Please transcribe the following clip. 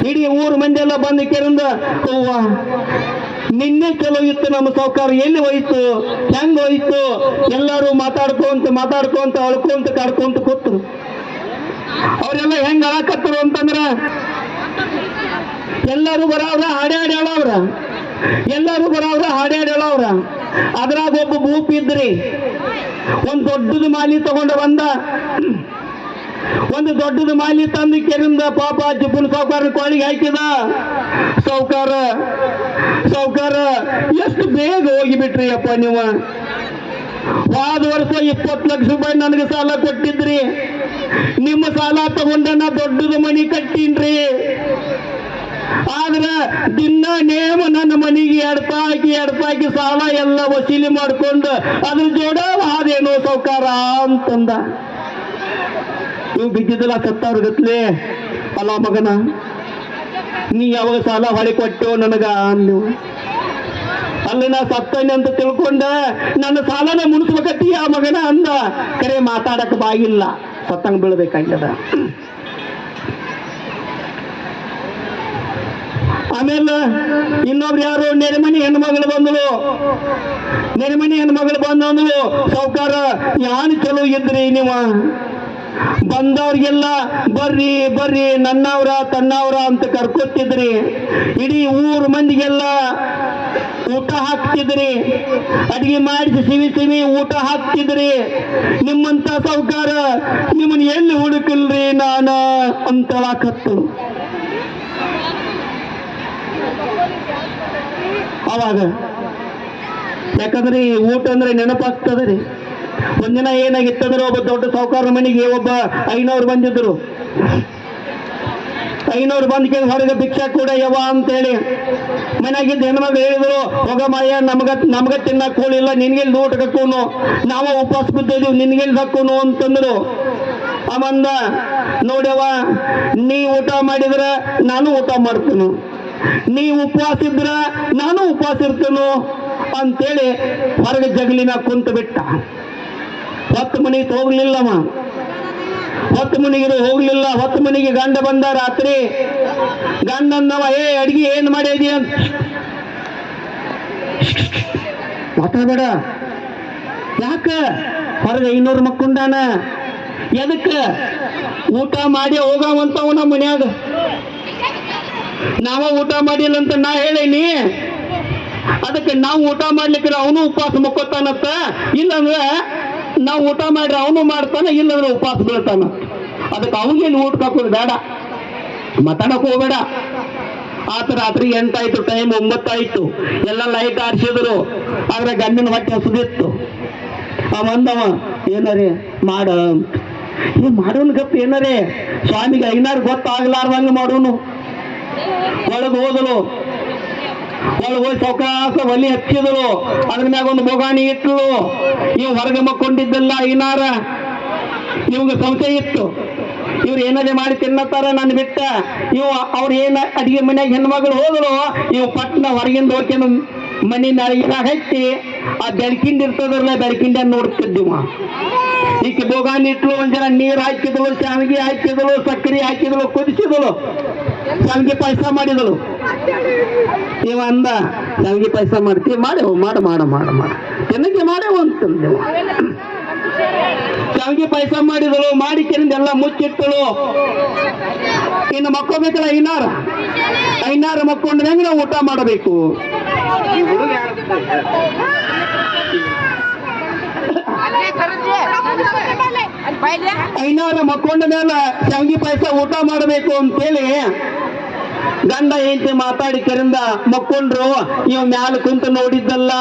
ಇಡೀ ಊರು ಮಂದಿ ಎಲ್ಲ ಬಂದು ಕೆರಿಂದ ಅವ್ವ ನಿನ್ನೆ ಚಲೋ ಇತ್ತು, ನಮ್ಮ ಸಾವುಕಾರ ಎಲ್ಲಿ ಹೋಯ್ತು, ಹೆಂಗ್ ಹೋಯ್ತು, ಎಲ್ಲರೂ ಮಾತಾಡ್ಕೊಂತ ಅಳ್ಕೊಂತ ಕಾಡ್ಕೊಂತ ಕೂತರು. ಅವರೆಲ್ಲ ಹೆಂಗ್ ಅಳಕತ್ತರು ಅಂತಂದ್ರ ಎಲ್ಲರೂ ಬರವ್ರ ಹಾಡ್ಯಾಡಿ ಹೇಳವ್ರ, ಎಲ್ಲರೂ ಬರವ್ರ ಹಾಡ್ಯಾಡಿ ಹೇಳವ್ರ. ಅದ್ರಾಗ ಒಬ್ಬ ಭೂಪ್ ಇದ್ರಿ, ಒಂದ್ ದೊಡ್ಡದು ಮಾಲಿ ತಗೊಂಡ ಬಂದ. ಒಂದು ದೊಡ್ಡದು ಮಾಲಿ ತಂದು ಕೆರಿಂದ ಪಾಪ ಜಿಪ್ಪನ ಸಾವುಕಾರ ಕೋಳಿಗೆ ಹಾಕಿದ. ಸಾವುಕಾರ ಎಷ್ಟು ಬೇಗ ಹೋಗಿಬಿಟ್ರಿ ಅಪ್ಪ ನೀವು. ಹೋದ ವರ್ಷ 20 ಲಕ್ಷ ರೂಪಾಯಿ ನನಗೆ ಸಾಲ ಕೊಟ್ಟಿದ್ರಿ, ನಿಮ್ಮ ಸಾಲ ತಗೊಂಡ ನಾ ದೊಡ್ಡದು ಮನಿ ಕಟ್ಟೀನ್ರಿ. ಆದ್ರ ದಿನ ನೇಮ ನನ್ನ ಮನೆಗೆ ಎಡ್ತಾಕಿ ಸಾಲ ಎಲ್ಲ ವಸೂಲಿ ಮಾಡ್ಕೊಂಡು ಅದ್ರ ಜೋಡ ಹಾದೇನೋ ಸಾವುಕಾರ ಅಂತಂದ. ನೀವು ಬಿದ್ದಿದ್ದಲ್ಲ ಸತ್ತವ್ರ ಗತ್ಲೆ. ಅಲ್ಲ ಮಗನ, ನೀ ಯಾವಾಗ ಸಾಲ ಹೊಳಿ ಕೊಟ್ಟೆವು ನನಗ ನೀವು? ಅಲ್ಲಿ ನಾ ಸತ್ತನೆ ಅಂತ ತಿಳ್ಕೊಂಡ ನನ್ನ ಸಾಲನ ಮುನಿಸ್ಬೇಕತ್ತಿ ಆ ಮಗನ ಅಂದ. ಕರೆ ಮಾತಾಡಕ್ ಬಾಗಿಲ್ಲ, ಸತ್ತಂಗ್ ಬೀಳ್ಬೇಕಾಗ್ಯದ. ಆಮೇಲೆ ಇನ್ನೊಬ್ರು ಯಾರು ನೆರೆಮನಿ ಹೆಣ್ಮಗಳು ಬಂದಳು. ಸಾವುಕಾರ ಯಾನ್ ಚಲೋ ಇದ್ರಿ ನೀವು, ಬಂದವ್ರಿಗೆಲ್ಲ ಬರ್ರಿ ನನ್ನವ್ರ ತನ್ನವ್ರ ಅಂತ ಕರ್ಕೊತಿದ್ರಿ, ಇಡೀ ಊರು ಮಂದಿಗೆಲ್ಲ ಊಟ ಹಾಕ್ತಿದ್ರಿ, ಅಡಿಗೆ ಮಾಡಿಸಿ ಸಿವಿ ಊಟ ಹಾಕ್ತಿದ್ರಿ. ನಿಮ್ಮಂತ ಸಾವುಕಾರ ನಿಮ್ಮನ್ನ ಎಲ್ಲಿ ಹುಡುಕಿಲ್ರಿ ನಾನ ಅಂತ ಹೇಳಾಕತ್ತು. ಅವಾಗ ಯಾಕಂದ್ರೆ ಊಟ ಅಂದ್ರೆ ನೆನಪಾಗ್ತದ್ರಿ. ಒಂದಿನ ಏನಾಗಿತ್ತಂದ್ರೆ ಒಬ್ಬ ದೊಡ್ಡ ಸಾವುಕಾರ ಮನೆಗೆ ಒಬ್ಬ 500 ಬಂದಿದ್ರು. 500 ಬಂದ ಹೊರಗೆ ಭಿಕ್ಷಾ ಕೂಡ ಯವ ಅಂತೇಳಿ ಮನೆಯಾಗಿದ್ದ ಹೆಣ್ಮಗಳು ಹೇಳಿದ್ರು, ಹೋಗಮ್ಮಯ್ಯ ನಮಗ ತಿನ್ನಕ್ ಕೂಳಿಲ್ಲ, ನಿನ್ಗೆಲ್ಲಿ ಊಟ ಹಾಕೋನು, ನಾವ ಉಪವಾಸ ಬಿದ್ದಿದ್ದೀವಿ, ನಿನ್ಗೆಲ್ಲಿ ಹಾಕೋನು ಅಂತಂದ್ರು. ಅವಂದ ನೋಡ್ಯವ, ನೀ ಊಟ ಮಾಡಿದ್ರ ನಾನು ಊಟ ಮಾಡ್ತೇನು, ನೀ ಉಪವಾಸ ಇದ್ರ ನಾನು ಉಪವಾಸ ಇರ್ತೇನು ಅಂತೇಳಿ ಹೊರಗೆ ಜಗಲಿನ ಕುಂತು ಬಿಟ್ಟ. 10 ಮನೆಗೆ ಹೋಗ್ಲಿಲ್ಲಮ್ಮ, 10 ಮನೆಗೆ ಹೋಗ್ಲಿಲ್ಲ. 10 ಮನೆಗೆ ಗಂಡ ಬಂದ ರಾತ್ರಿ. ಗಂಡ ಅಂದವ, ಅಡ್ಗಿ ಏನ್ ಮಾಡಿದಿ ಅಂತ ಮಾತಾಡಬೇಡ. ಯಾಕ? ಹೊರಗೆ 500 ಮಕ್ಕೊಂಡಾನ, ಎದಕ್ಕ? ಊಟ ಮಾಡಿ ಹೋಗವಂತವ ನಮ್ಮ ಮನ್ಯಾಗ. ನಾವ ಊಟ ಮಾಡಿಲ್ಲ ಅಂತ ನಾ ಹೇಳೇನಿ, ಅದಕ್ಕೆ ನಾವು ಊಟ ಮಾಡ್ಲಿಕ್ಕೆ ಅವನು ಉಪವಾಸ ಮಕ್ಕೋತಾನತ್ತ. ಇಲ್ಲಂದ್ರೆ ನಾವು ಊಟ ಮಾಡ್ರೆ ಅವನು ಮಾಡ್ತಾನ, ಇಲ್ಲಂದ್ರೆ ಉಪವಾಸ ಬೀಳ್ತಾನ. ಅದಕ್ಕೆ ಅವನಿಗೆ ಊಟ ಹಾಕೋದು ಬೇಡ, ಮಾತಾಡಕ್ ಹೋಗ್ಬೇಡ. ಆತ ರಾತ್ರಿ 8 ಆಯ್ತು, ಟೈಮ್ 9 ಆಯ್ತು. ಎಲ್ಲ ಲೈಟ್ ಆರಿಸಿದ್ರು, ಆದ್ರೆ ಗಂಡಿನ ಹೊಟ್ಟೆ ಹಸುದಿತ್ತು. ಅವಂದವ, ಏನರೇ ಮಾಡ ಮಾಡೋನು ಗಪ್ಪ, ಏನರೇ ಸ್ವಾಮಿಗೆ 500 ಗೊತ್ತಾಗ್ಲಾರ್ದಂಗ ಮಾಡೋನು. ಒಳಗೆ ಹೋದಳು, ಒಳಗೆ ಹೋಗಿ ಸಾವಕಾಶ ಒಲಿ ಹಚ್ಚಿದಳು, ಅದ್ರ ಮ್ಯಾಗ ಒಂದು ಬೊಗಾಣಿ ಇಟ್ಟಳು. ಇವ್ ಹೊರಗೆ ಮಕ್ಕೊಂಡಿದ್ದಲ್ಲ 500. ಇವಾಗ ಸಂಶಯ ಇತ್ತು, ಇವ್ರು ಏನಾದ್ರೆ ಮಾಡಿ ತಿನ್ನತ್ತಾರ ನಾನು ಬಿಟ್ಟ. ಅವ್ರು ಏನ ಅಡಿಗೆ ಮನ್ಯಾಗ ಹೆಣ್ಮಗಳು ಹೋದಳು, ಇವ್ ಪಟ್ನ ಹೊರಗಿಂದ ಹೋಗ್ಕೊಂಡು ಮನಿ ನಾಳಿಗೆ ಹಚ್ಚಿ ಆ ಬೆಳಕಿಂದ ಇರ್ತದ್ರಲ್ಲ, ಬೆಳಕಿಂದ ನೋಡ್ತಿದ್ದೀವ. ಈಕೆ ಬೋಗಾನಿ ಇಟ್ಲು, ಒಂದ್ಸಲ ನೀರು ಹಾಕಿದಳು, ಶಾವಿಗೆ ಹಾಕಿದಳು, ಸಕ್ಕರೆ ಹಾಕಿದಳು, ಕುದಿಸಿದಳು, ಶಾವಿಗೆ ಪಾಯಸ ಮಾಡಿದಳು. ಇವ ಅಂದ, ಶಾವಿಗೆ ಪಾಯಸ ಮಾಡ್ತೀವಿ, ಮಾಡೆವು, ಮಾಡ ಚೆನ್ನಾಗಿ ಮಾಡೆವು ಅಂತಂದೆವು. ಶಾವಿಗೆ ಪಾಯಸ ಮಾಡಿದಳು, ಮಾಡಿ ಕೆರಿಂದ ಮುಚ್ಚಿಟ್ಟಳು. ಇನ್ನು ಮಕ್ಕೋಬೇಕಲ್ಲ 500 ಮಕ್ಕೊಂಡ ಹೆಂಗೆ ನಾವು ಊಟ ಮಾಡಬೇಕು? 500 ಮಕ್ಕೊಂಡ ಮೇಲೆ ಶಾವಿಗೆ ಪಾಯಸ ಊಟ ಮಾಡಬೇಕು ಅಂತೇಳಿ ಗಂಡ ಹೆಂಡತಿ ಮಾತಾಡಿ ಕೆರಿಂದ ಮಕ್ಕೊಂಡ್ರು. ಇವ್ ಮ್ಯಾಲ ಕುಂತ ನೋಡಿದ್ದಲ್ಲ,